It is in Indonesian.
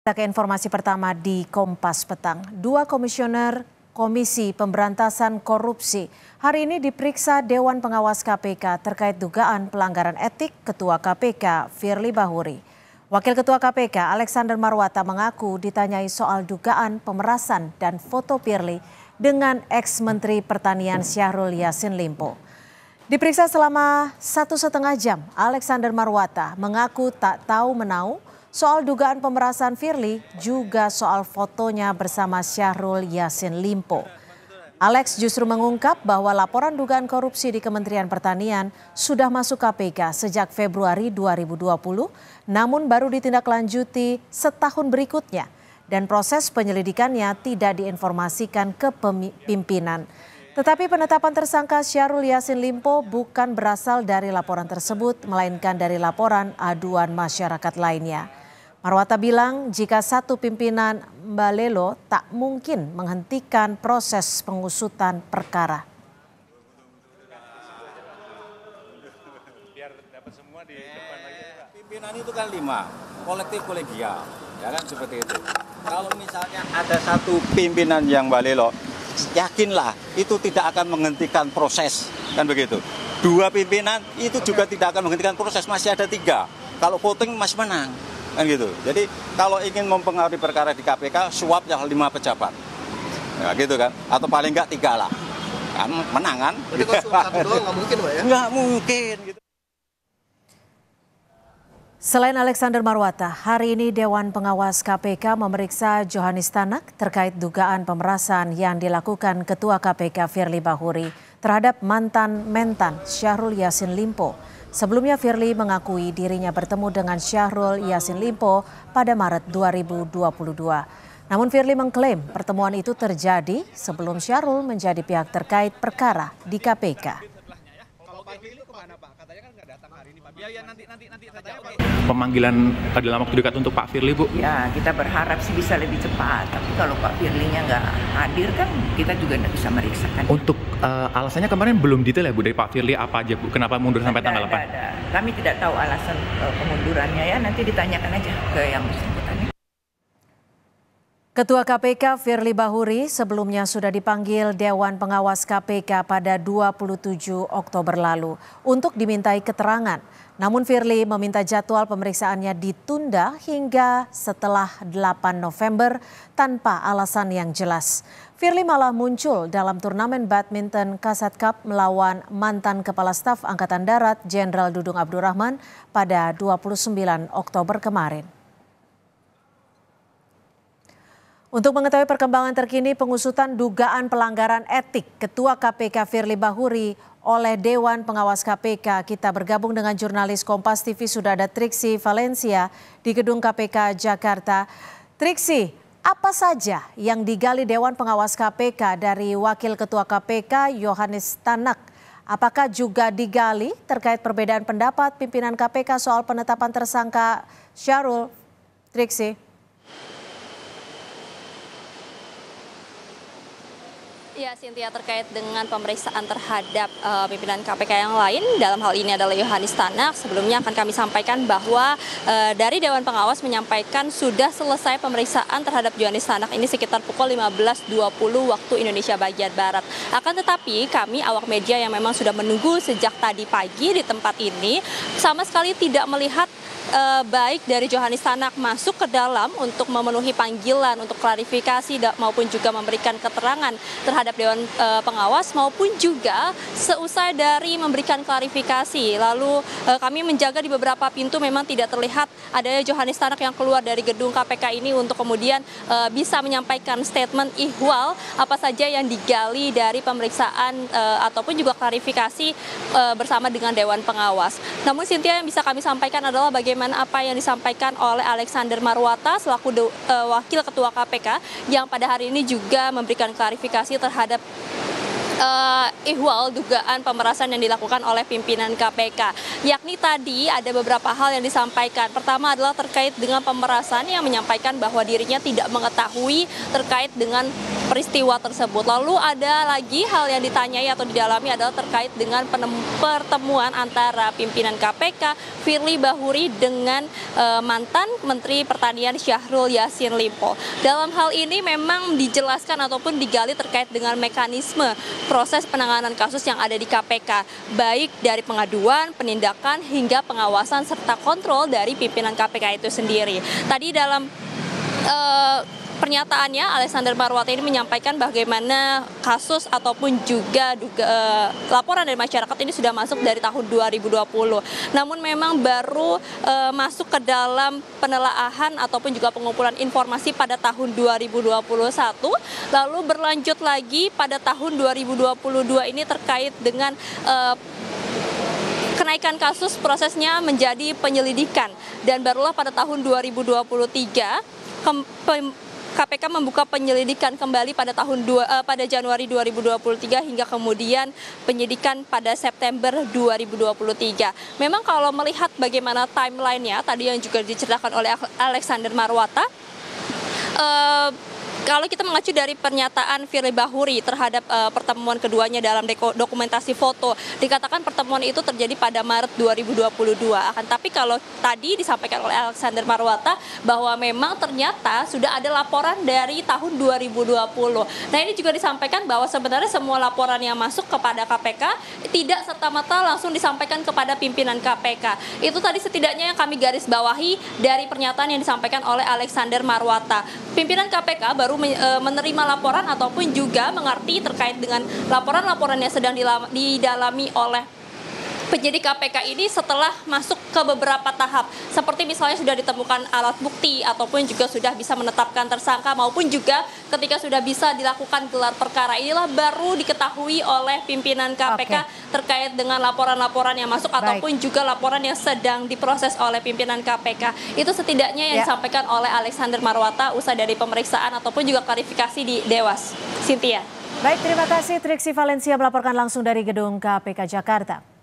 Ke informasi pertama di Kompas Petang, dua komisioner Komisi Pemberantasan Korupsi hari ini diperiksa Dewan Pengawas KPK terkait dugaan pelanggaran etik Ketua KPK Firly Bahuri. Wakil Ketua KPK Alexander Marwata mengaku ditanyai soal dugaan pemerasan dan foto Firly dengan ex-Menteri Pertanian Syahrul Yassin Limpo. Diperiksa selama 1,5 jam, Alexander Marwata mengaku tak tahu menau soal dugaan pemerasan Firly, juga soal fotonya bersama Syahrul Yassin Limpo. Alex justru mengungkap bahwa laporan dugaan korupsi di Kementerian Pertanian sudah masuk KPK sejak Februari 2020, namun baru ditindaklanjuti setahun berikutnya dan proses penyelidikannya tidak diinformasikan ke pimpinan. Tetapi penetapan tersangka Syahrul Yassin Limpo bukan berasal dari laporan tersebut, melainkan dari laporan aduan masyarakat lainnya. Marwata bilang jika satu pimpinan Mbalelo tak mungkin menghentikan proses pengusutan perkara. Pimpinan itu kan 5, kolektif kolegial, ya kan seperti itu. Kalau misalnya ada satu pimpinan yang Mbalelo, yakinlah itu tidak akan menghentikan proses, kan begitu. 2 pimpinan itu juga tidak akan menghentikan proses, masih ada 3. Kalau voting masih menang. Kan gitu. Jadi kalau ingin mempengaruhi perkara di KPK, suap yang 5 pejabat, ya gitu kan, atau paling enggak 3 lah, kan menang kan? Berarti kalau suap 1 doang nggak mungkin Pak ya? Nggak mungkin gitu. Selain Alexander Marwata, hari ini Dewan Pengawas KPK memeriksa Johanis Tanak terkait dugaan pemerasan yang dilakukan Ketua KPK Firly Bahuri terhadap mantan Mentan Syahrul Yassin Limpo. Sebelumnya Firly mengakui dirinya bertemu dengan Syahrul Yassin Limpo pada Maret 2022. Namun Firly mengklaim pertemuan itu terjadi sebelum Syahrul menjadi pihak terkait perkara di KPK. Pemanggilan dalam waktu dekat untuk Pak Firly, Bu? Ya, kita berharap sih bisa lebih cepat. Tapi kalau Pak Firly-nya nggak hadir kan kita juga nggak bisa meriksakan. Untuk alasannya kemarin belum detail ya, Bu, dari Pak Firly apa aja, Bu? Kenapa mundur sampai tanggal 8? Ada. Kami tidak tahu alasan pengundurannya ya. Nanti ditanyakan aja ke yang bersangkutan. Ketua KPK Firly Bahuri sebelumnya sudah dipanggil Dewan Pengawas KPK pada 27 Oktober lalu untuk dimintai keterangan. Namun Firly meminta jadwal pemeriksaannya ditunda hingga setelah 8 November tanpa alasan yang jelas. Firly malah muncul dalam turnamen badminton Kasat Cup melawan mantan Kepala Staf Angkatan Darat Jenderal Dudung Abdurrahman pada 29 Oktober kemarin. Untuk mengetahui perkembangan terkini pengusutan dugaan pelanggaran etik Ketua KPK Firly Bahuri oleh Dewan Pengawas KPK, kita bergabung dengan jurnalis Kompas TV, sudah ada Triksi Valencia di Gedung KPK Jakarta. Triksi, apa saja yang digali Dewan Pengawas KPK dari Wakil Ketua KPK Johanis Tanak? Apakah juga digali terkait perbedaan pendapat pimpinan KPK soal penetapan tersangka Syahrul? Triksi. Ya, Cynthia, terkait dengan pemeriksaan terhadap pimpinan KPK yang lain, dalam hal ini adalah Johanis Tanak. Sebelumnya akan kami sampaikan bahwa dari Dewan Pengawas menyampaikan sudah selesai pemeriksaan terhadap Johanis Tanak ini sekitar pukul 15.20 waktu Indonesia bagian Barat. Akan tetapi kami awak media yang memang sudah menunggu sejak tadi pagi di tempat ini sama sekali tidak melihat baik dari Johanis Tanak masuk ke dalam untuk memenuhi panggilan untuk klarifikasi maupun juga memberikan keterangan terhadap Dewan Pengawas, maupun juga seusai dari memberikan klarifikasi. Lalu kami menjaga di beberapa pintu memang tidak terlihat adanya Johanis Tanak yang keluar dari gedung KPK ini untuk kemudian bisa menyampaikan statement ihwal apa saja yang digali dari pemeriksaan ataupun juga klarifikasi bersama dengan Dewan Pengawas. Namun Cynthia, yang bisa kami sampaikan adalah bagaimana apa yang disampaikan oleh Alexander Marwata selaku Wakil Ketua KPK yang pada hari ini juga memberikan klarifikasi terhadap ihwal dugaan pemerasan yang dilakukan oleh pimpinan KPK. Yakni tadi ada beberapa hal yang disampaikan. Pertama adalah terkait dengan pemerasan yang menyampaikan bahwa dirinya tidak mengetahui terkait dengan peristiwa tersebut. Lalu ada lagi hal yang ditanyai atau didalami adalah terkait dengan pertemuan antara pimpinan KPK Firly Bahuri dengan mantan Menteri Pertanian Syahrul Yassin Limpo. Dalam hal ini memang dijelaskan ataupun digali terkait dengan mekanisme proses penanganan kasus yang ada di KPK, baik dari pengaduan, penindakan hingga pengawasan serta kontrol dari pimpinan KPK itu sendiri. Tadi dalam pernyataannya, Alexander Marwata ini menyampaikan bagaimana kasus ataupun juga laporan dari masyarakat ini sudah masuk dari tahun 2020. Namun memang baru masuk ke dalam penelaahan ataupun juga pengumpulan informasi pada tahun 2021. Lalu berlanjut lagi pada tahun 2022 ini terkait dengan kenaikan kasus, prosesnya menjadi penyelidikan. Dan barulah pada tahun 2023 KPK membuka penyelidikan kembali pada pada Januari 2023 hingga kemudian penyidikan pada September 2023. Memang kalau melihat bagaimana timeline-nya tadi yang juga diceritakan oleh Alexander Marwata, kalau kita mengacu dari pernyataan Firly Bahuri terhadap pertemuan keduanya dalam dokumentasi foto, dikatakan pertemuan itu terjadi pada Maret 2022. Akan tapi kalau tadi disampaikan oleh Alexander Marwata bahwa memang ternyata sudah ada laporan dari tahun 2020. Nah, ini juga disampaikan bahwa sebenarnya semua laporan yang masuk kepada KPK tidak serta-merta langsung disampaikan kepada pimpinan KPK. Itu tadi setidaknya yang kami garis bawahi dari pernyataan yang disampaikan oleh Alexander Marwata. Pimpinan KPK baru menerima laporan ataupun juga mengerti terkait dengan laporan-laporan yang sedang didalami oleh penyidik KPK ini setelah masuk ke beberapa tahap, seperti misalnya sudah ditemukan alat bukti ataupun juga sudah bisa menetapkan tersangka maupun juga ketika sudah bisa dilakukan gelar perkara. Inilah baru diketahui oleh pimpinan KPK terkait dengan laporan-laporan yang masuk ataupun juga laporan yang sedang diproses oleh pimpinan KPK. Itu setidaknya yang disampaikan oleh Alexander Marwata usai dari pemeriksaan ataupun juga klarifikasi di Dewas. Cynthia. Baik, terima kasih Triksi Valencia melaporkan langsung dari gedung KPK Jakarta.